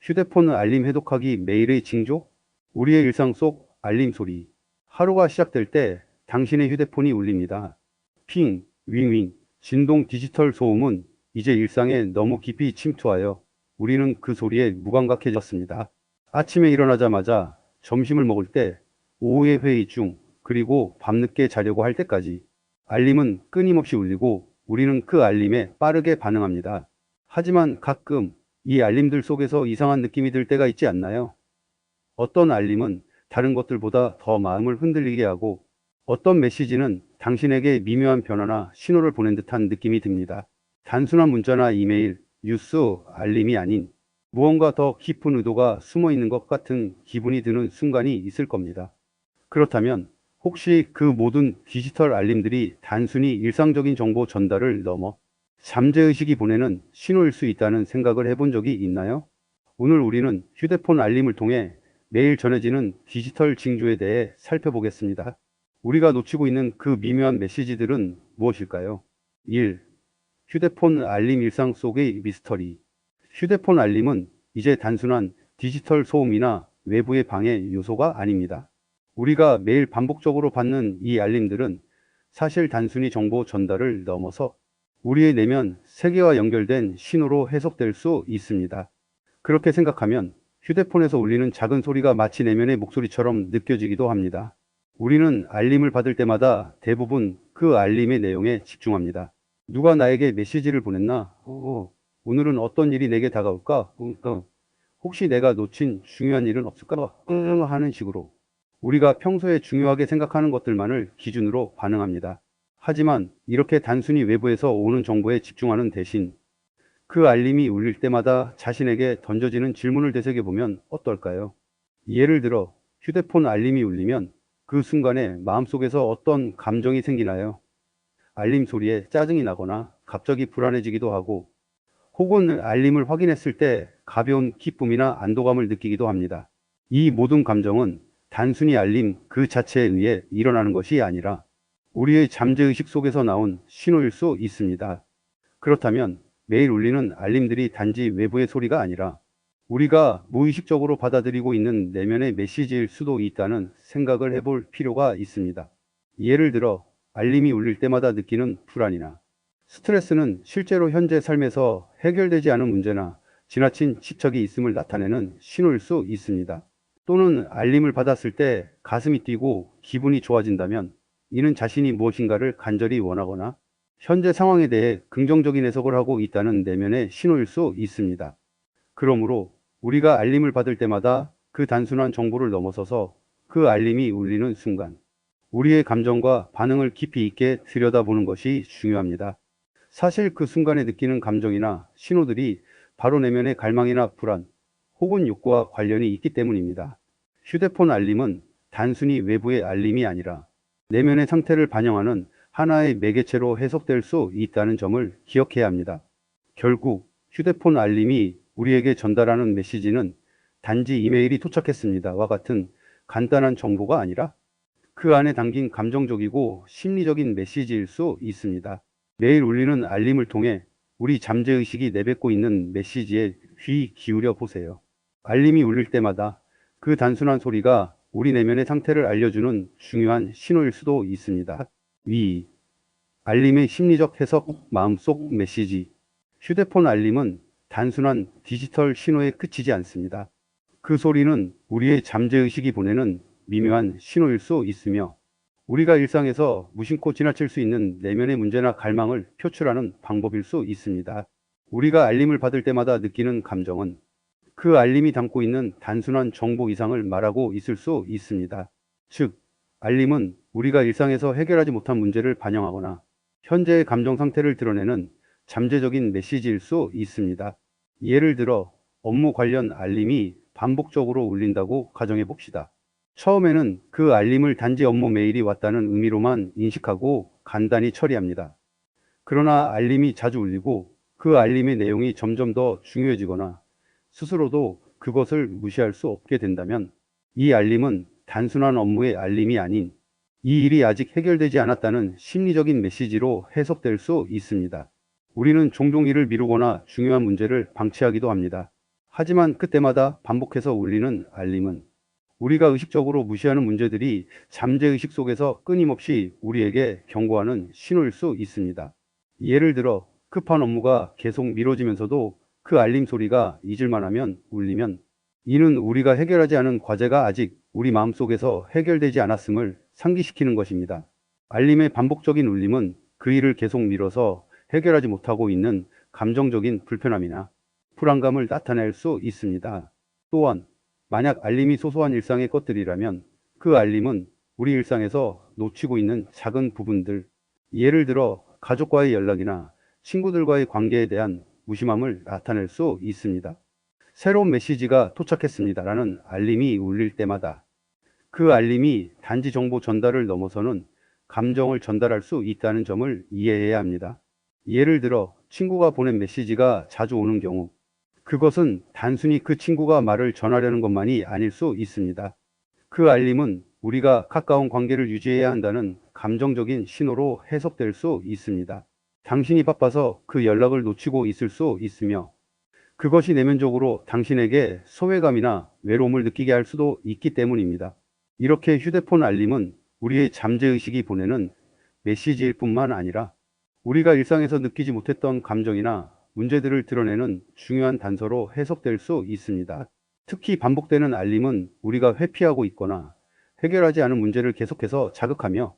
휴대폰 알림 해독하기 메일의 징조? 우리의 일상 속 알림 소리. 하루가 시작될 때 당신의 휴대폰이 울립니다. 핑, 윙윙, 진동 디지털 소음은 이제 일상에 너무 깊이 침투하여 우리는 그 소리에 무감각해졌습니다. 아침에 일어나자마자, 점심을 먹을 때, 오후의 회의 중, 그리고 밤늦게 자려고 할 때까지 알림은 끊임없이 울리고 우리는 그 알림에 빠르게 반응합니다. 하지만 가끔 이 알림들 속에서 이상한 느낌이 들 때가 있지 않나요? 어떤 알림은 다른 것들보다 더 마음을 흔들리게 하고, 어떤 메시지는 당신에게 미묘한 변화나 신호를 보낸 듯한 느낌이 듭니다. 단순한 문자나 이메일, 뉴스, 알림이 아닌 무언가 더 깊은 의도가 숨어 있는 것 같은 기분이 드는 순간이 있을 겁니다. 그렇다면 혹시 그 모든 디지털 알림들이 단순히 일상적인 정보 전달을 넘어 잠재의식이 보내는 신호일 수 있다는 생각을 해본 적이 있나요? 오늘 우리는 휴대폰 알림을 통해 매일 전해지는 디지털 징조에 대해 살펴보겠습니다. 우리가 놓치고 있는 그 미묘한 메시지들은 무엇일까요? 1. 휴대폰 알림 일상 속의 미스터리. 휴대폰 알림은 이제 단순한 디지털 소음이나 외부의 방해 요소가 아닙니다. 우리가 매일 반복적으로 받는 이 알림들은 사실 단순히 정보 전달을 넘어서 우리의 내면 세계와 연결된 신호로 해석될 수 있습니다. 그렇게 생각하면 휴대폰에서 울리는 작은 소리가 마치 내면의 목소리처럼 느껴지기도 합니다. 우리는 알림을 받을 때마다 대부분 그 알림의 내용에 집중합니다. 누가 나에게 메시지를 보냈나? 오늘은 어떤 일이 내게 다가올까? 혹시 내가 놓친 중요한 일은 없을까? 하는 식으로 우리가 평소에 중요하게 생각하는 것들만을 기준으로 반응합니다. 하지만 이렇게 단순히 외부에서 오는 정보에 집중하는 대신 그 알림이 울릴 때마다 자신에게 던져지는 질문을 되새겨보면 어떨까요? 예를 들어 휴대폰 알림이 울리면 그 순간에 마음속에서 어떤 감정이 생기나요? 알림 소리에 짜증이 나거나 갑자기 불안해지기도 하고, 혹은 알림을 확인했을 때 가벼운 기쁨이나 안도감을 느끼기도 합니다. 이 모든 감정은 단순히 알림 그 자체에 의해 일어나는 것이 아니라 우리의 잠재의식 속에서 나온 신호일 수 있습니다. 그렇다면 매일 울리는 알림들이 단지 외부의 소리가 아니라 우리가 무의식적으로 받아들이고 있는 내면의 메시지일 수도 있다는 생각을 해볼 필요가 있습니다. 예를 들어 알림이 울릴 때마다 느끼는 불안이나 스트레스는 실제로 현재 삶에서 해결되지 않은 문제나 지나친 집착이 있음을 나타내는 신호일 수 있습니다. 또는 알림을 받았을 때 가슴이 뛰고 기분이 좋아진다면 이는 자신이 무엇인가를 간절히 원하거나 현재 상황에 대해 긍정적인 해석을 하고 있다는 내면의 신호일 수 있습니다. 그러므로 우리가 알림을 받을 때마다 그 단순한 정보를 넘어서서 그 알림이 울리는 순간 우리의 감정과 반응을 깊이 있게 들여다보는 것이 중요합니다. 사실 그 순간에 느끼는 감정이나 신호들이 바로 내면의 갈망이나 불안, 혹은 욕구와 관련이 있기 때문입니다. 휴대폰 알림은 단순히 외부의 알림이 아니라 내면의 상태를 반영하는 하나의 매개체로 해석될 수 있다는 점을 기억해야 합니다. 결국 휴대폰 알림이 우리에게 전달하는 메시지는 단지 이메일이 도착했습니다와 같은 간단한 정보가 아니라 그 안에 담긴 감정적이고 심리적인 메시지일 수 있습니다. 매일 울리는 알림을 통해 우리 잠재의식이 내뱉고 있는 메시지에 귀 기울여 보세요. 알림이 울릴 때마다 그 단순한 소리가 우리 내면의 상태를 알려주는 중요한 신호일 수도 있습니다. 위. 알림의 심리적 해석, 마음속 메시지. 휴대폰 알림은 단순한 디지털 신호에 그치지 않습니다. 그 소리는 우리의 잠재의식이 보내는 미묘한 신호일 수 있으며, 우리가 일상에서 무심코 지나칠 수 있는 내면의 문제나 갈망을 표출하는 방법일 수 있습니다. 우리가 알림을 받을 때마다 느끼는 감정은 그 알림이 담고 있는 단순한 정보 이상을 말하고 있을 수 있습니다. 즉, 알림은 우리가 일상에서 해결하지 못한 문제를 반영하거나 현재의 감정 상태를 드러내는 잠재적인 메시지일 수 있습니다. 예를 들어 업무 관련 알림이 반복적으로 울린다고 가정해 봅시다. 처음에는 그 알림을 단지 업무 메일이 왔다는 의미로만 인식하고 간단히 처리합니다. 그러나 알림이 자주 울리고 그 알림의 내용이 점점 더 중요해지거나 스스로도 그것을 무시할 수 없게 된다면, 이 알림은 단순한 업무의 알림이 아닌 이 일이 아직 해결되지 않았다는 심리적인 메시지로 해석될 수 있습니다. 우리는 종종 일을 미루거나 중요한 문제를 방치하기도 합니다. 하지만 그때마다 반복해서 울리는 알림은 우리가 의식적으로 무시하는 문제들이 잠재의식 속에서 끊임없이 우리에게 경고하는 신호일 수 있습니다. 예를 들어 급한 업무가 계속 미뤄지면서도 그 알림 소리가 잊을만 하면 울리면, 이는 우리가 해결하지 않은 과제가 아직 우리 마음속에서 해결되지 않았음을 상기시키는 것입니다. 알림의 반복적인 울림은 그 일을 계속 미뤄서 해결하지 못하고 있는 감정적인 불편함이나 불안감을 나타낼 수 있습니다. 또한 만약 알림이 소소한 일상의 것들이라면 그 알림은 우리 일상에서 놓치고 있는 작은 부분들, 예를 들어 가족과의 연락이나 친구들과의 관계에 대한 무심함을 나타낼 수 있습니다. 새로운 메시지가 도착했습니다라는 알림이 울릴 때마다 그 알림이 단지 정보 전달을 넘어서는 감정을 전달할 수 있다는 점을 이해해야 합니다. 예를 들어 친구가 보낸 메시지가 자주 오는 경우, 그것은 단순히 그 친구가 말을 전하려는 것만이 아닐 수 있습니다. 그 알림은 우리가 가까운 관계를 유지해야 한다는 감정적인 신호로 해석될 수 있습니다. 당신이 바빠서 그 연락을 놓치고 있을 수 있으며, 그것이 내면적으로 당신에게 소외감이나 외로움을 느끼게 할 수도 있기 때문입니다. 이렇게 휴대폰 알림은 우리의 잠재의식이 보내는 메시지일 뿐만 아니라 우리가 일상에서 느끼지 못했던 감정이나 문제들을 드러내는 중요한 단서로 해석될 수 있습니다. 특히 반복되는 알림은 우리가 회피하고 있거나 해결하지 않은 문제를 계속해서 자극하며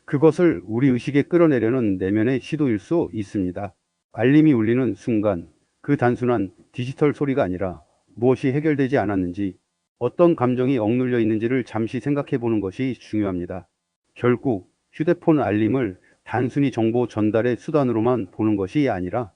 그것을 우리 의식에 끌어내려는 내면의 시도일 수 있습니다. 알림이 울리는 순간 그 단순한 디지털 소리가 아니라 무엇이 해결되지 않았는지, 어떤 감정이 억눌려 있는지를 잠시 생각해 보는 것이 중요합니다. 결국 휴대폰 알림을 단순히 정보 전달의 수단으로만 보는 것이 아니라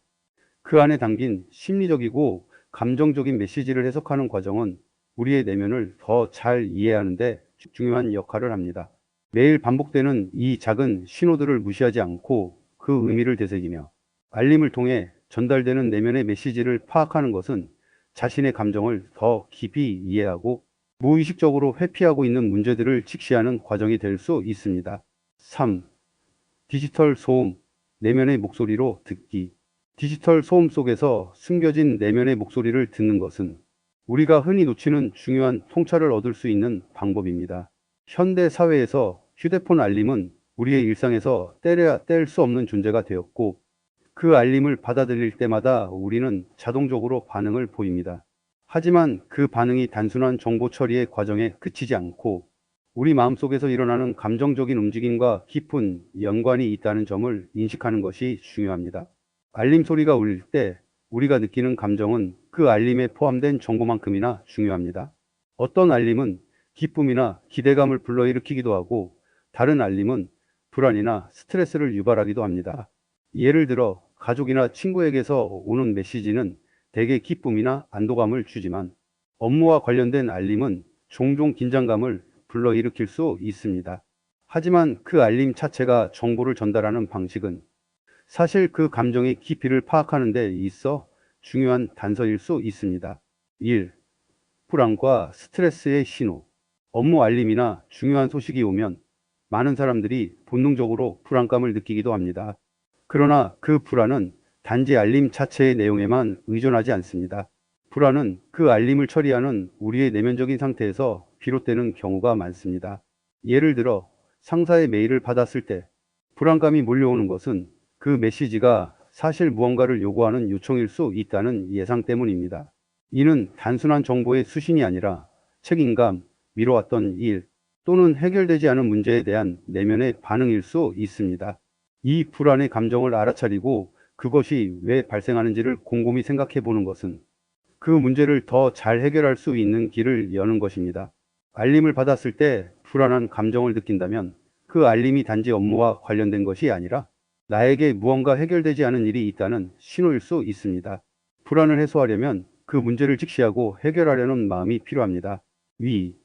그 안에 담긴 심리적이고 감정적인 메시지를 해석하는 과정은 우리의 내면을 더 잘 이해하는 데 중요한 역할을 합니다. 매일 반복되는 이 작은 신호들을 무시하지 않고 그 의미를 되새기며 알림을 통해 전달되는 내면의 메시지를 파악하는 것은 자신의 감정을 더 깊이 이해하고 무의식적으로 회피하고 있는 문제들을 직시하는 과정이 될 수 있습니다. 3. 디지털 소음, 내면의 목소리로 듣기. 디지털 소음 속에서 숨겨진 내면의 목소리를 듣는 것은 우리가 흔히 놓치는 중요한 통찰을 얻을 수 있는 방법입니다. 현대 사회에서 휴대폰 알림은 우리의 일상에서 떼려야 뗄 수 없는 존재가 되었고, 그 알림을 받아들일 때마다 우리는 자동적으로 반응을 보입니다. 하지만 그 반응이 단순한 정보 처리의 과정에 그치지 않고 우리 마음속에서 일어나는 감정적인 움직임과 깊은 연관이 있다는 점을 인식하는 것이 중요합니다. 알림 소리가 울릴 때 우리가 느끼는 감정은 그 알림에 포함된 정보만큼이나 중요합니다. 어떤 알림은 기쁨이나 기대감을 불러일으키기도 하고, 다른 알림은 불안이나 스트레스를 유발하기도 합니다. 예를 들어 가족이나 친구에게서 오는 메시지는 대개 기쁨이나 안도감을 주지만, 업무와 관련된 알림은 종종 긴장감을 불러일으킬 수 있습니다. 하지만 그 알림 자체가 정보를 전달하는 방식은 사실 그 감정의 깊이를 파악하는 데 있어 중요한 단서일 수 있습니다. 1. 불안과 스트레스의 신호. 업무 알림이나 중요한 소식이 오면 많은 사람들이 본능적으로 불안감을 느끼기도 합니다. 그러나 그 불안은 단지 알림 자체의 내용에만 의존하지 않습니다. 불안은 그 알림을 처리하는 우리의 내면적인 상태에서 비롯되는 경우가 많습니다. 예를 들어 상사의 메일을 받았을 때 불안감이 몰려오는 것은 그 메시지가 사실 무언가를 요구하는 요청일 수 있다는 예상 때문입니다. 이는 단순한 정보의 수신이 아니라 책임감, 미뤄왔던 일 또는 해결되지 않은 문제에 대한 내면의 반응일 수 있습니다. 이 불안의 감정을 알아차리고 그것이 왜 발생하는지를 곰곰이 생각해 보는 것은 그 문제를 더 잘 해결할 수 있는 길을 여는 것입니다. 알림을 받았을 때 불안한 감정을 느낀다면 그 알림이 단지 업무와 관련된 것이 아니라 나에게 무언가 해결되지 않은 일이 있다는 신호일 수 있습니다. 불안을 해소하려면 그 문제를 직시하고 해결하려는 마음이 필요합니다. 위,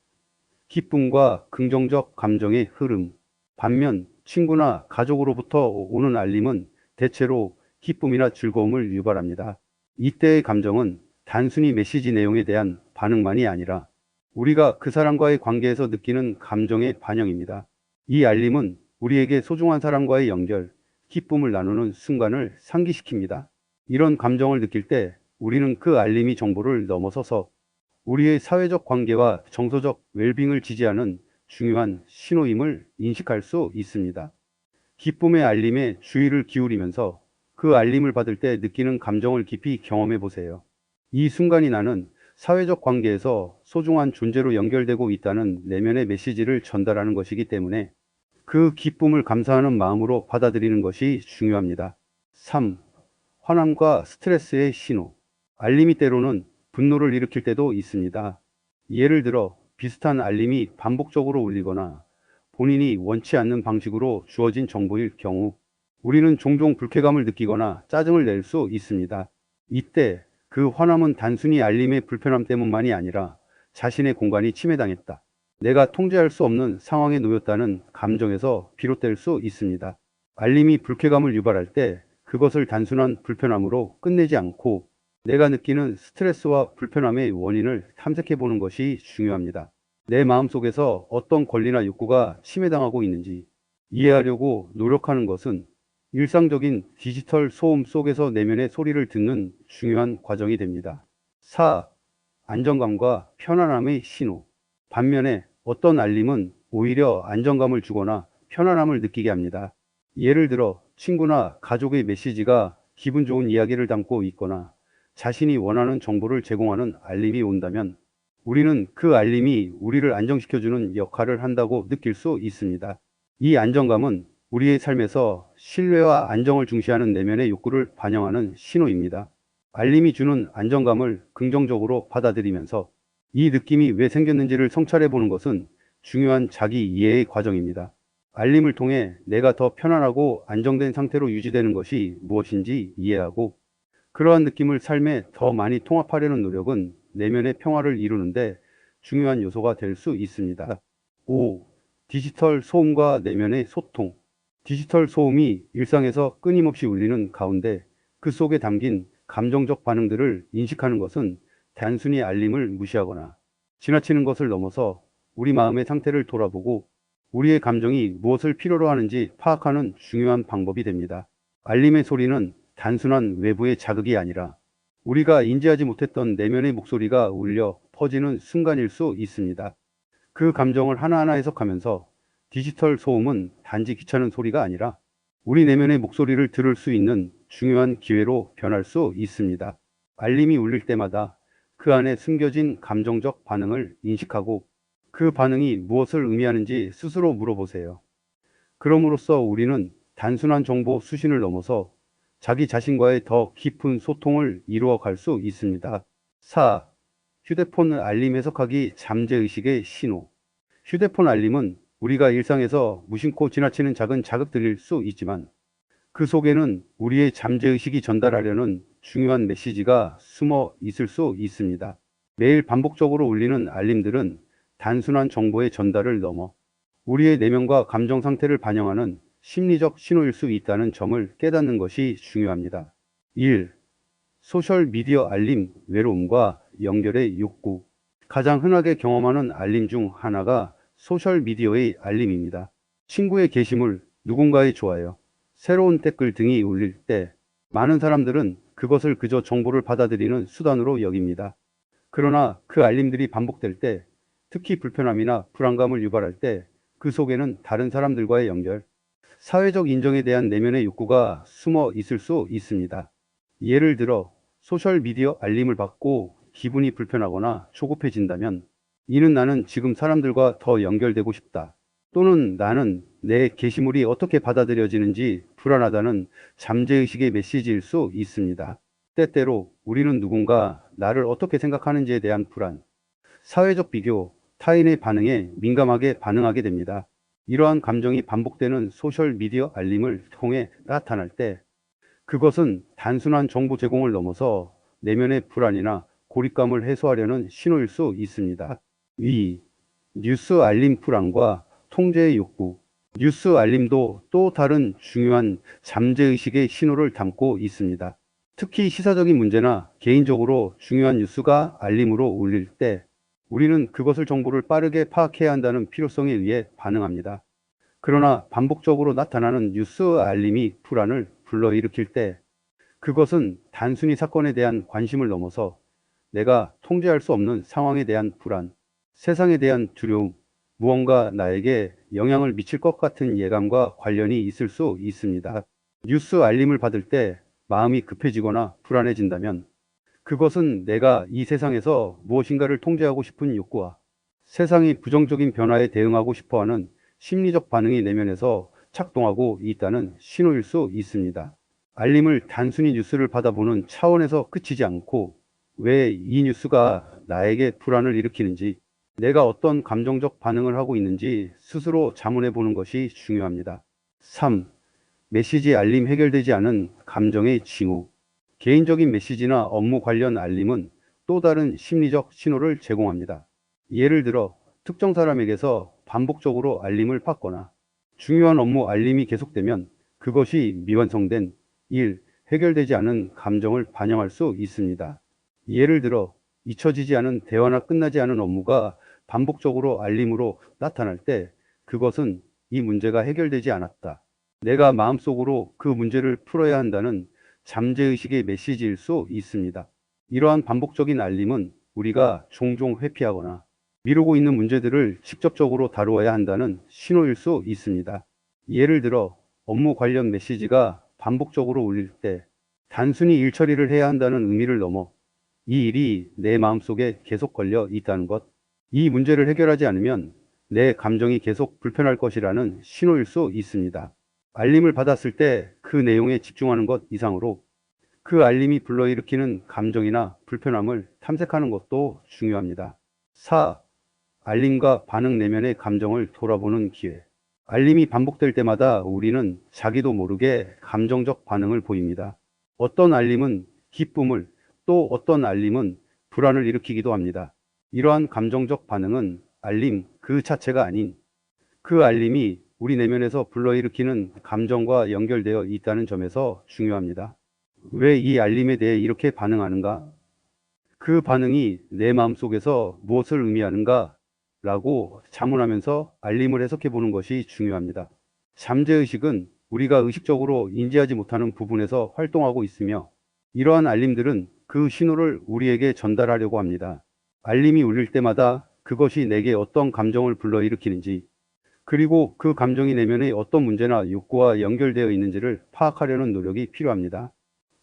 기쁨과 긍정적 감정의 흐름. 반면 친구나 가족으로부터 오는 알림은 대체로 기쁨이나 즐거움을 유발합니다. 이때의 감정은 단순히 메시지 내용에 대한 반응만이 아니라 우리가 그 사람과의 관계에서 느끼는 감정의 반영입니다. 이 알림은 우리에게 소중한 사람과의 연결, 기쁨을 나누는 순간을 상기시킵니다. 이런 감정을 느낄 때 우리는 그 알림이 정보를 넘어서서 우리의 사회적 관계와 정서적 웰빙을 지지하는 중요한 신호임을 인식할 수 있습니다. 기쁨의 알림에 주의를 기울이면서 그 알림을 받을 때 느끼는 감정을 깊이 경험해 보세요. 이 순간이 나는 사회적 관계에서 소중한 존재로 연결되고 있다는 내면의 메시지를 전달하는 것이기 때문에 그 기쁨을 감사하는 마음으로 받아들이는 것이 중요합니다. 3. 화남과 스트레스의 신호. 알림이 때로는 분노를 일으킬 때도 있습니다. 예를 들어 비슷한 알림이 반복적으로 울리거나 본인이 원치 않는 방식으로 주어진 정보일 경우 우리는 종종 불쾌감을 느끼거나 짜증을 낼 수 있습니다. 이때 그 화남은 단순히 알림의 불편함 때문만이 아니라 자신의 공간이 침해당했다, 내가 통제할 수 없는 상황에 놓였다는 감정에서 비롯될 수 있습니다. 알림이 불쾌감을 유발할 때 그것을 단순한 불편함으로 끝내지 않고 내가 느끼는 스트레스와 불편함의 원인을 탐색해 보는 것이 중요합니다. 내 마음속에서 어떤 권리나 욕구가 침해당하고 있는지 이해하려고 노력하는 것은 일상적인 디지털 소음 속에서 내면의 소리를 듣는 중요한 과정이 됩니다. 4. 안정감과 편안함의 신호. 반면에 어떤 알림은 오히려 안정감을 주거나 편안함을 느끼게 합니다. 예를 들어 친구나 가족의 메시지가 기분 좋은 이야기를 담고 있거나 자신이 원하는 정보를 제공하는 알림이 온다면 우리는 그 알림이 우리를 안정시켜주는 역할을 한다고 느낄 수 있습니다. 이 안정감은 우리의 삶에서 신뢰와 안정을 중시하는 내면의 욕구를 반영하는 신호입니다. 알림이 주는 안정감을 긍정적으로 받아들이면서 이 느낌이 왜 생겼는지를 성찰해 보는 것은 중요한 자기 이해의 과정입니다. 알림을 통해 내가 더 편안하고 안정된 상태로 유지되는 것이 무엇인지 이해하고 그러한 느낌을 삶에 더 많이 통합하려는 노력은 내면의 평화를 이루는데 중요한 요소가 될 수 있습니다. 5. 디지털 소음과 내면의 소통. 디지털 소음이 일상에서 끊임없이 울리는 가운데 그 속에 담긴 감정적 반응들을 인식하는 것은 단순히 알림을 무시하거나 지나치는 것을 넘어서 우리 마음의 상태를 돌아보고 우리의 감정이 무엇을 필요로 하는지 파악하는 중요한 방법이 됩니다. 알림의 소리는 단순한 외부의 자극이 아니라 우리가 인지하지 못했던 내면의 목소리가 울려 퍼지는 순간일 수 있습니다. 그 감정을 하나하나 해석하면서 디지털 소음은 단지 귀찮은 소리가 아니라 우리 내면의 목소리를 들을 수 있는 중요한 기회로 변할 수 있습니다. 알림이 울릴 때마다 그 안에 숨겨진 감정적 반응을 인식하고 그 반응이 무엇을 의미하는지 스스로 물어보세요. 그럼으로써 우리는 단순한 정보 수신을 넘어서 자기 자신과의 더 깊은 소통을 이루어 갈 수 있습니다. 4. 휴대폰 알림 해석하기 잠재의식의 신호. 휴대폰 알림은 우리가 일상에서 무심코 지나치는 작은 자극들일 수 있지만 그 속에는 우리의 잠재의식이 전달하려는 중요한 메시지가 숨어 있을 수 있습니다. 매일 반복적으로 울리는 알림들은 단순한 정보의 전달을 넘어 우리의 내면과 감정 상태를 반영하는 심리적 신호일 수 있다는 점을 깨닫는 것이 중요합니다. 1. 소셜미디어 알림 외로움과 연결의 욕구. 가장 흔하게 경험하는 알림 중 하나가 소셜미디어의 알림입니다. 친구의 게시물, 누군가의 좋아요, 새로운 댓글 등이 울릴 때 많은 사람들은 그것을 그저 정보를 받아들이는 수단으로 여깁니다. 그러나 그 알림들이 반복될 때, 특히 불편함이나 불안감을 유발할 때 그 속에는 다른 사람들과의 연결, 사회적 인정에 대한 내면의 욕구가 숨어 있을 수 있습니다. 예를 들어 소셜미디어 알림을 받고 기분이 불편하거나 조급해진다면 이는 나는 지금 사람들과 더 연결되고 싶다, 또는 나는 내 게시물이 어떻게 받아들여지는지 불안하다는 잠재의식의 메시지일 수 있습니다. 때때로 우리는 누군가 나를 어떻게 생각하는지에 대한 불안, 사회적 비교, 타인의 반응에 민감하게 반응하게 됩니다. 이러한 감정이 반복되는 소셜미디어 알림을 통해 나타날 때 그것은 단순한 정보 제공을 넘어서 내면의 불안이나 고립감을 해소하려는 신호일 수 있습니다. 2. 뉴스 알림 불안과 통제의 욕구. 뉴스 알림도 또 다른 중요한 잠재의식의 신호를 담고 있습니다. 특히 시사적인 문제나 개인적으로 중요한 뉴스가 알림으로 울릴 때 우리는 그것을 정보를 빠르게 파악해야 한다는 필요성에 의해 반응합니다. 그러나 반복적으로 나타나는 뉴스 알림이 불안을 불러일으킬 때 그것은 단순히 사건에 대한 관심을 넘어서 내가 통제할 수 없는 상황에 대한 불안, 세상에 대한 두려움, 무언가 나에게 영향을 미칠 것 같은 예감과 관련이 있을 수 있습니다. 뉴스 알림을 받을 때 마음이 급해지거나 불안해진다면 그것은 내가 이 세상에서 무엇인가를 통제하고 싶은 욕구와 세상의 부정적인 변화에 대응하고 싶어 하는 심리적 반응이 내면에서 작동하고 있다는 신호일 수 있습니다. 알림을 단순히 뉴스를 받아보는 차원에서 그치지 않고 왜 이 뉴스가 나에게 불안을 일으키는지, 내가 어떤 감정적 반응을 하고 있는지 스스로 자문해 보는 것이 중요합니다. 3. 메시지 알림 해결되지 않은 감정의 징후. 개인적인 메시지나 업무 관련 알림은 또 다른 심리적 신호를 제공합니다. 예를 들어 특정 사람에게서 반복적으로 알림을 받거나 중요한 업무 알림이 계속되면 그것이 미완성된 일, 해결되지 않은 감정을 반영할 수 있습니다. 예를 들어 잊혀지지 않은 대화나 끝나지 않은 업무가 반복적으로 알림으로 나타날 때 그것은 이 문제가 해결되지 않았다, 내가 마음속으로 그 문제를 풀어야 한다는 잠재의식의 메시지일 수 있습니다. 이러한 반복적인 알림은 우리가 종종 회피하거나 미루고 있는 문제들을 직접적으로 다루어야 한다는 신호일 수 있습니다. 예를 들어 업무 관련 메시지가 반복적으로 울릴 때 단순히 일 처리를 해야 한다는 의미를 넘어 이 일이 내 마음속에 계속 걸려 있다는 것, 이 문제를 해결하지 않으면 내 감정이 계속 불편할 것이라는 신호일 수 있습니다. 알림을 받았을 때 그 내용에 집중하는 것 이상으로 그 알림이 불러일으키는 감정이나 불편함을 탐색하는 것도 중요합니다. 4. 알림과 반응 내면의 감정을 돌아보는 기회. 알림이 반복될 때마다 우리는 자기도 모르게 감정적 반응을 보입니다. 어떤 알림은 기쁨을, 또 어떤 알림은 불안을 일으키기도 합니다. 이러한 감정적 반응은 알림 그 자체가 아닌 그 알림이 우리 내면에서 불러일으키는 감정과 연결되어 있다는 점에서 중요합니다. 왜 이 알림에 대해 이렇게 반응하는가? 그 반응이 내 마음속에서 무엇을 의미하는가? 라고 자문하면서 알림을 해석해 보는 것이 중요합니다. 잠재의식은 우리가 의식적으로 인지하지 못하는 부분에서 활동하고 있으며 이러한 알림들은 그 신호를 우리에게 전달하려고 합니다. 알림이 울릴 때마다 그것이 내게 어떤 감정을 불러일으키는지, 그리고 그 감정이 내면의 어떤 문제나 욕구와 연결되어 있는지를 파악하려는 노력이 필요합니다.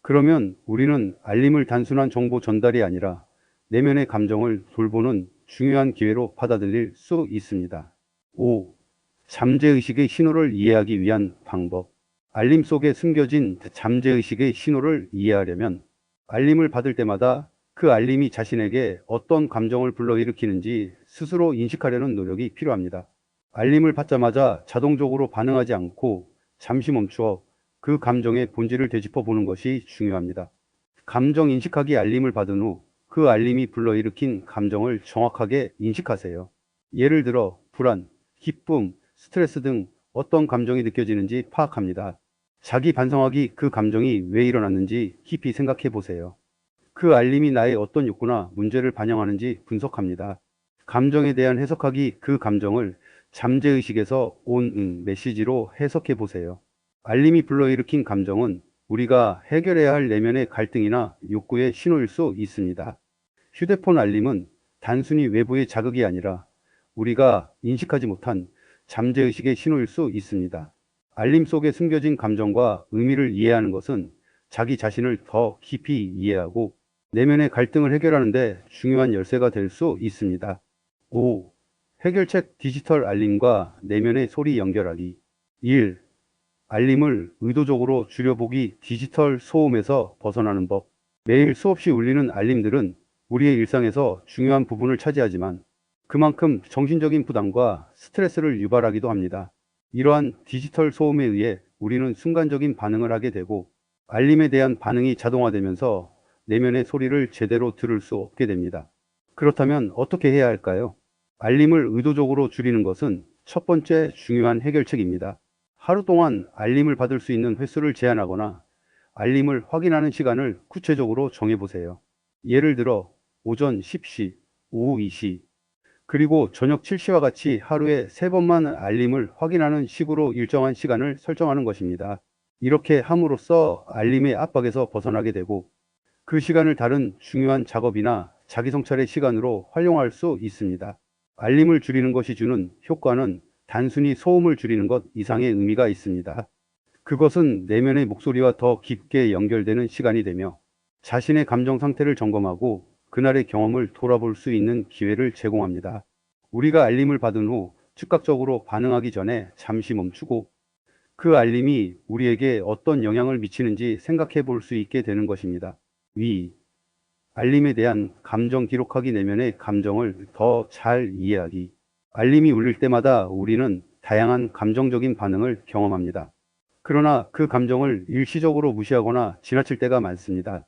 그러면 우리는 알림을 단순한 정보 전달이 아니라 내면의 감정을 돌보는 중요한 기회로 받아들일 수 있습니다. 5. 잠재의식의 신호를 이해하기 위한 방법. 알림 속에 숨겨진 잠재의식의 신호를 이해하려면 알림을 받을 때마다 그 알림이 자신에게 어떤 감정을 불러일으키는지 스스로 인식하려는 노력이 필요합니다. 알림을 받자마자 자동적으로 반응하지 않고 잠시 멈추어 그 감정의 본질을 되짚어 보는 것이 중요합니다. 감정 인식하기 알림을 받은 후 그 알림이 불러일으킨 감정을 정확하게 인식하세요. 예를 들어 불안, 기쁨, 스트레스 등 어떤 감정이 느껴지는지 파악합니다. 자기 반성하기, 그 감정이 왜 일어났는지 깊이 생각해 보세요. 그 알림이 나의 어떤 욕구나 문제를 반영하는지 분석합니다. 감정에 대한 해석하기, 그 감정을 잠재의식에서 온 메시지로 해석해 보세요. 알림이 불러일으킨 감정은 우리가 해결해야 할 내면의 갈등이나 욕구의 신호일 수 있습니다. 휴대폰 알림은 단순히 외부의 자극이 아니라 우리가 인식하지 못한 잠재의식의 신호일 수 있습니다. 알림 속에 숨겨진 감정과 의미를 이해하는 것은 자기 자신을 더 깊이 이해하고 내면의 갈등을 해결하는 데 중요한 열쇠가 될 수 있습니다. 5. 해결책 디지털 알림과 내면의 소리 연결하기. 1. 알림을 의도적으로 줄여보기. 디지털 소음에서 벗어나는 법. 매일 수없이 울리는 알림들은 우리의 일상에서 중요한 부분을 차지하지만 그만큼 정신적인 부담과 스트레스를 유발하기도 합니다. 이러한 디지털 소음에 의해 우리는 순간적인 반응을 하게 되고 알림에 대한 반응이 자동화되면서 내면의 소리를 제대로 들을 수 없게 됩니다. 그렇다면 어떻게 해야 할까요? 알림을 의도적으로 줄이는 것은 첫 번째 중요한 해결책입니다. 하루 동안 알림을 받을 수 있는 횟수를 제한하거나 알림을 확인하는 시간을 구체적으로 정해보세요. 예를 들어 오전 10시, 오후 2시, 그리고 저녁 7시와 같이 하루에 3번만 알림을 확인하는 식으로 일정한 시간을 설정하는 것입니다. 이렇게 함으로써 알림의 압박에서 벗어나게 되고 그 시간을 다른 중요한 작업이나 자기 성찰의 시간으로 활용할 수 있습니다. 알림을 줄이는 것이 주는 효과는 단순히 소음을 줄이는 것 이상의 의미가 있습니다. 그것은 내면의 목소리와 더 깊게 연결되는 시간이 되며 자신의 감정 상태를 점검하고 그날의 경험을 돌아볼 수 있는 기회를 제공합니다. 우리가 알림을 받은 후 즉각적으로 반응하기 전에 잠시 멈추고 그 알림이 우리에게 어떤 영향을 미치는지 생각해 볼 수 있게 되는 것입니다. 위, 알림에 대한 감정 기록하기. 내면의 감정을 더 잘 이해하기. 알림이 울릴 때마다 우리는 다양한 감정적인 반응을 경험합니다. 그러나 그 감정을 일시적으로 무시하거나 지나칠 때가 많습니다.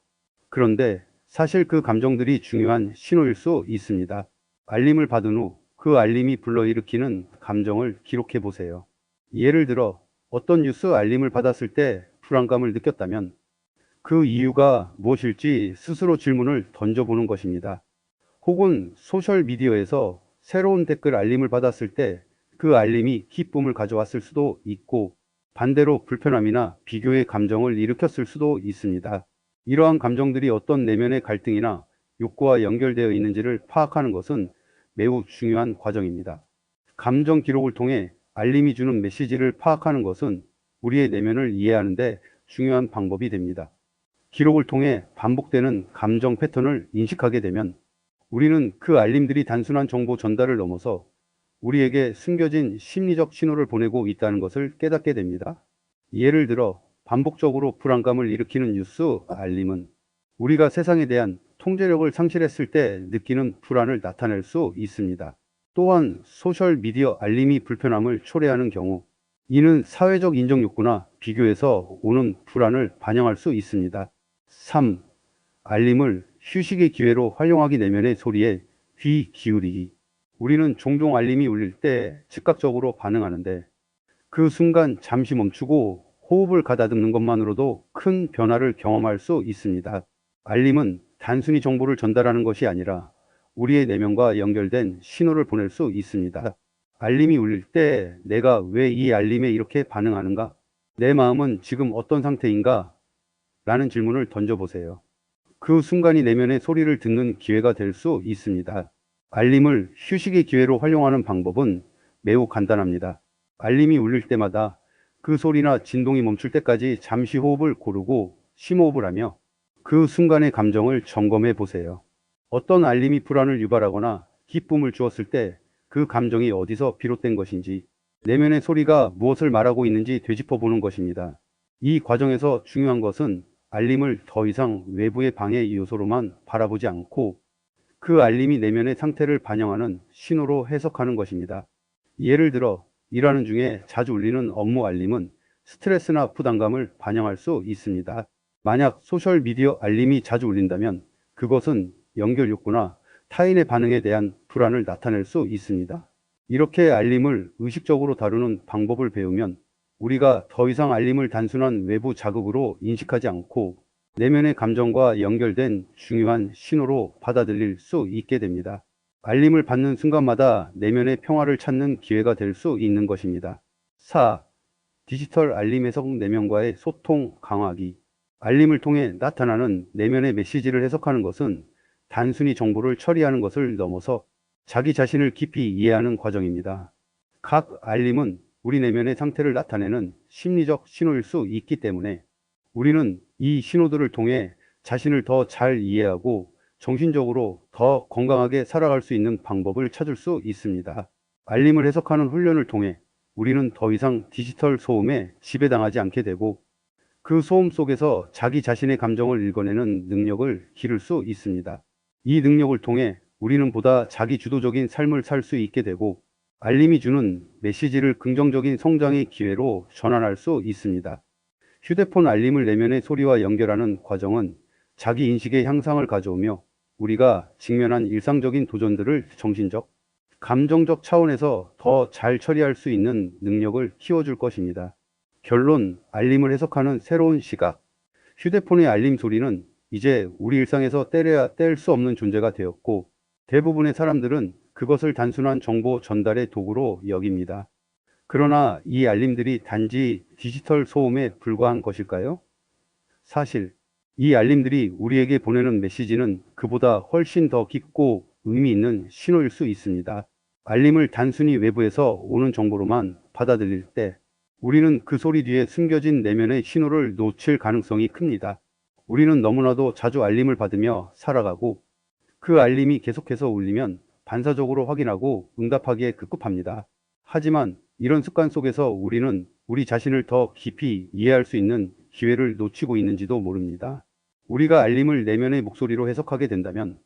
그런데 사실 그 감정들이 중요한 신호일 수 있습니다. 알림을 받은 후 그 알림이 불러일으키는 감정을 기록해 보세요. 예를 들어 어떤 뉴스 알림을 받았을 때 불안감을 느꼈다면 그 이유가 무엇일지 스스로 질문을 던져보는 것입니다. 혹은 소셜미디어에서 새로운 댓글 알림을 받았을 때 그 알림이 기쁨을 가져왔을 수도 있고 반대로 불편함이나 비교의 감정을 일으켰을 수도 있습니다. 이러한 감정들이 어떤 내면의 갈등이나 욕구와 연결되어 있는지를 파악하는 것은 매우 중요한 과정입니다. 감정 기록을 통해 알림이 주는 메시지를 파악하는 것은 우리의 내면을 이해하는 데 중요한 방법이 됩니다. 기록을 통해 반복되는 감정 패턴을 인식하게 되면 우리는 그 알림들이 단순한 정보 전달을 넘어서 우리에게 숨겨진 심리적 신호를 보내고 있다는 것을 깨닫게 됩니다. 예를 들어 반복적으로 불안감을 일으키는 뉴스 알림은 우리가 세상에 대한 통제력을 상실했을 때 느끼는 불안을 나타낼 수 있습니다. 또한 소셜미디어 알림이 불편함을 초래하는 경우 이는 사회적 인정 욕구나 비교에서 오는 불안을 반영할 수 있습니다. 3. 알림을 휴식의 기회로 활용하기. 내면의 소리에 귀 기울이기. 우리는 종종 알림이 울릴 때 즉각적으로 반응하는데 그 순간 잠시 멈추고 호흡을 가다듬는 것만으로도 큰 변화를 경험할 수 있습니다. 알림은 단순히 정보를 전달하는 것이 아니라 우리의 내면과 연결된 신호를 보낼 수 있습니다. 알림이 울릴 때 내가 왜 이 알림에 이렇게 반응하는가? 내 마음은 지금 어떤 상태인가? 라는 질문을 던져보세요. 그 순간이 내면의 소리를 듣는 기회가 될 수 있습니다. 알림을 휴식의 기회로 활용하는 방법은 매우 간단합니다. 알림이 울릴 때마다 그 소리나 진동이 멈출 때까지 잠시 호흡을 고르고 심호흡을 하며 그 순간의 감정을 점검해 보세요. 어떤 알림이 불안을 유발하거나 기쁨을 주었을 때 그 감정이 어디서 비롯된 것인지, 내면의 소리가 무엇을 말하고 있는지 되짚어 보는 것입니다. 이 과정에서 중요한 것은 알림을 더 이상 외부의 방해 요소로만 바라보지 않고 그 알림이 내면의 상태를 반영하는 신호로 해석하는 것입니다. 예를 들어 일하는 중에 자주 울리는 업무 알림은 스트레스나 부담감을 반영할 수 있습니다. 만약 소셜미디어 알림이 자주 울린다면 그것은 연결 욕구나 타인의 반응에 대한 불안을 나타낼 수 있습니다. 이렇게 알림을 의식적으로 다루는 방법을 배우면 우리가 더 이상 알림을 단순한 외부 자극으로 인식하지 않고 내면의 감정과 연결된 중요한 신호로 받아들일 수 있게 됩니다. 알림을 받는 순간마다 내면의 평화를 찾는 기회가 될 수 있는 것입니다. 4. 디지털 알림 해석. 내면과의 소통 강화하기. 알림을 통해 나타나는 내면의 메시지를 해석하는 것은 단순히 정보를 처리하는 것을 넘어서 자기 자신을 깊이 이해하는 과정입니다. 각 알림은 우리 내면의 상태를 나타내는 심리적 신호일 수 있기 때문에 우리는 이 신호들을 통해 자신을 더 잘 이해하고 정신적으로 더 건강하게 살아갈 수 있는 방법을 찾을 수 있습니다. 알림을 해석하는 훈련을 통해 우리는 더 이상 디지털 소음에 지배당하지 않게 되고 그 소음 속에서 자기 자신의 감정을 읽어내는 능력을 기를 수 있습니다. 이 능력을 통해 우리는 보다 자기 주도적인 삶을 살 수 있게 되고 알림이 주는 메시지를 긍정적인 성장의 기회로 전환할 수 있습니다. 휴대폰 알림을 내면의 소리와 연결하는 과정은 자기 인식의 향상을 가져오며 우리가 직면한 일상적인 도전들을 정신적, 감정적 차원에서 더 잘 처리할 수 있는 능력을 키워줄 것입니다. 결론, 알림을 해석하는 새로운 시각. 휴대폰의 알림 소리는 이제 우리 일상에서 떼려야 뗄 수 없는 존재가 되었고 대부분의 사람들은 그것을 단순한 정보 전달의 도구로 여깁니다. 그러나 이 알림들이 단지 디지털 소음에 불과한 것일까요? 사실 이 알림들이 우리에게 보내는 메시지는 그보다 훨씬 더 깊고 의미 있는 신호일 수 있습니다. 알림을 단순히 외부에서 오는 정보로만 받아들일 때 우리는 그 소리 뒤에 숨겨진 내면의 신호를 놓칠 가능성이 큽니다. 우리는 너무나도 자주 알림을 받으며 살아가고 그 알림이 계속해서 울리면 반사적으로 확인하고 응답하기에 급급합니다. 하지만 이런 습관 속에서 우리는 우리 자신을 더 깊이 이해할 수 있는 기회를 놓치고 있는지도 모릅니다. 우리가 알림을 내면의 목소리로 해석하게 된다면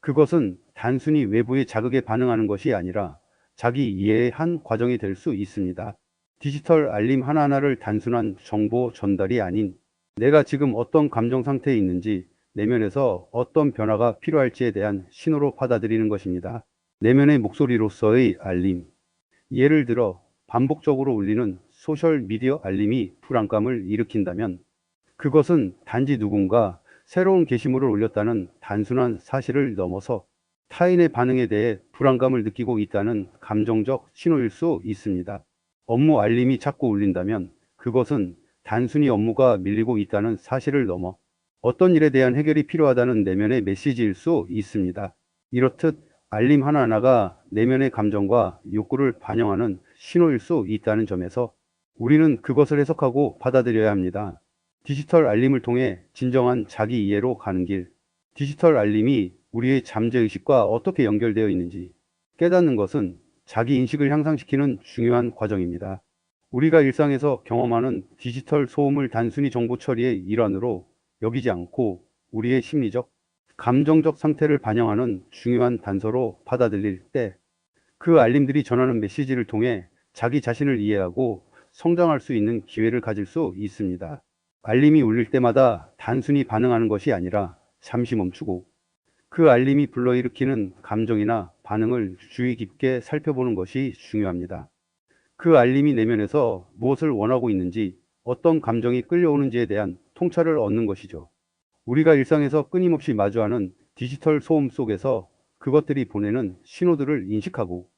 그것은 단순히 외부의 자극에 반응하는 것이 아니라 자기 이해의 한 과정이 될 수 있습니다. 디지털 알림 하나하나를 단순한 정보 전달이 아닌 내가 지금 어떤 감정 상태에 있는지 내면에서 어떤 변화가 필요할지에 대한 신호로 받아들이는 것입니다. 내면의 목소리로서의 알림. 예를 들어 반복적으로 울리는 소셜미디어 알림이 불안감을 일으킨다면 그것은 단지 누군가 새로운 게시물을 올렸다는 단순한 사실을 넘어서 타인의 반응에 대해 불안감을 느끼고 있다는 감정적 신호일 수 있습니다. 업무 알림이 자꾸 울린다면 그것은 단순히 업무가 밀리고 있다는 사실을 넘어 어떤 일에 대한 해결이 필요하다는 내면의 메시지일 수 있습니다. 이렇듯 알림 하나하나가 내면의 감정과 욕구를 반영하는 신호일 수 있다는 점에서 우리는 그것을 해석하고 받아들여야 합니다. 디지털 알림을 통해 진정한 자기 이해로 가는 길. 디지털 알림이 우리의 잠재의식과 어떻게 연결되어 있는지 깨닫는 것은 자기 인식을 향상시키는 중요한 과정입니다. 우리가 일상에서 경험하는 디지털 소음을 단순히 정보 처리의 일환으로 여기지 않고 우리의 심리적, 감정적 상태를 반영하는 중요한 단서로 받아들일 때 그 알림들이 전하는 메시지를 통해 자기 자신을 이해하고 성장할 수 있는 기회를 가질 수 있습니다. 알림이 울릴 때마다 단순히 반응하는 것이 아니라 잠시 멈추고 그 알림이 불러일으키는 감정이나 반응을 주의 깊게 살펴보는 것이 중요합니다. 그 알림이 내면에서 무엇을 원하고 있는지, 어떤 감정이 끌려오는지에 대한 통찰을 얻는 것이죠. 우리가 일상에서 끊임없이 마주하는 디지털 소음 속에서 그것들이 보내는 신호들을 인식하고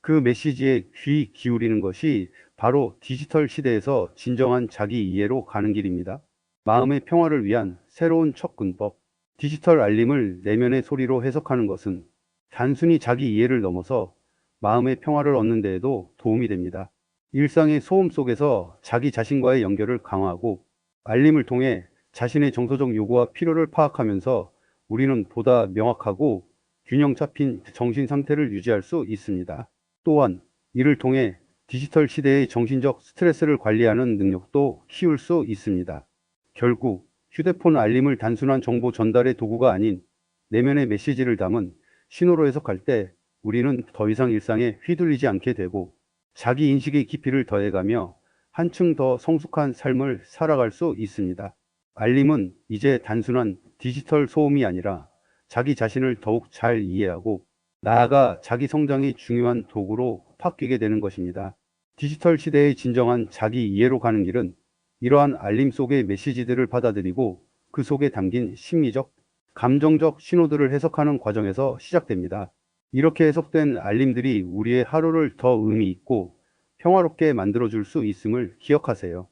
그 메시지에 귀 기울이는 것이 바로 디지털 시대에서 진정한 자기 이해로 가는 길입니다. 마음의 평화를 위한 새로운 접근법. 디지털 알림을 내면의 소리로 해석하는 것은 단순히 자기 이해를 넘어서 마음의 평화를 얻는 데에도 도움이 됩니다. 일상의 소음 속에서 자기 자신과의 연결을 강화하고 알림을 통해 자신의 정서적 요구와 필요를 파악하면서 우리는 보다 명확하고 균형 잡힌 정신 상태를 유지할 수 있습니다. 또한 이를 통해 디지털 시대의 정신적 스트레스를 관리하는 능력도 키울 수 있습니다. 결국 휴대폰 알림을 단순한 정보 전달의 도구가 아닌 내면의 메시지를 담은 신호로 해석할 때 우리는 더 이상 일상에 휘둘리지 않게 되고 자기 인식의 깊이를 더해가며 한층 더 성숙한 삶을 살아갈 수 있습니다. 알림은 이제 단순한 디지털 소음이 아니라 자기 자신을 더욱 잘 이해하고 나아가 자기 성장이 중요한 도구로 바뀌게 되는 것입니다. 디지털 시대의 진정한 자기 이해로 가는 길은 이러한 알림 속의 메시지들을 받아들이고 그 속에 담긴 심리적, 감정적 신호들을 해석하는 과정에서 시작됩니다. 이렇게 해석된 알림들이 우리의 하루를 더 의미 있고 평화롭게 만들어줄 수 있음을 기억하세요.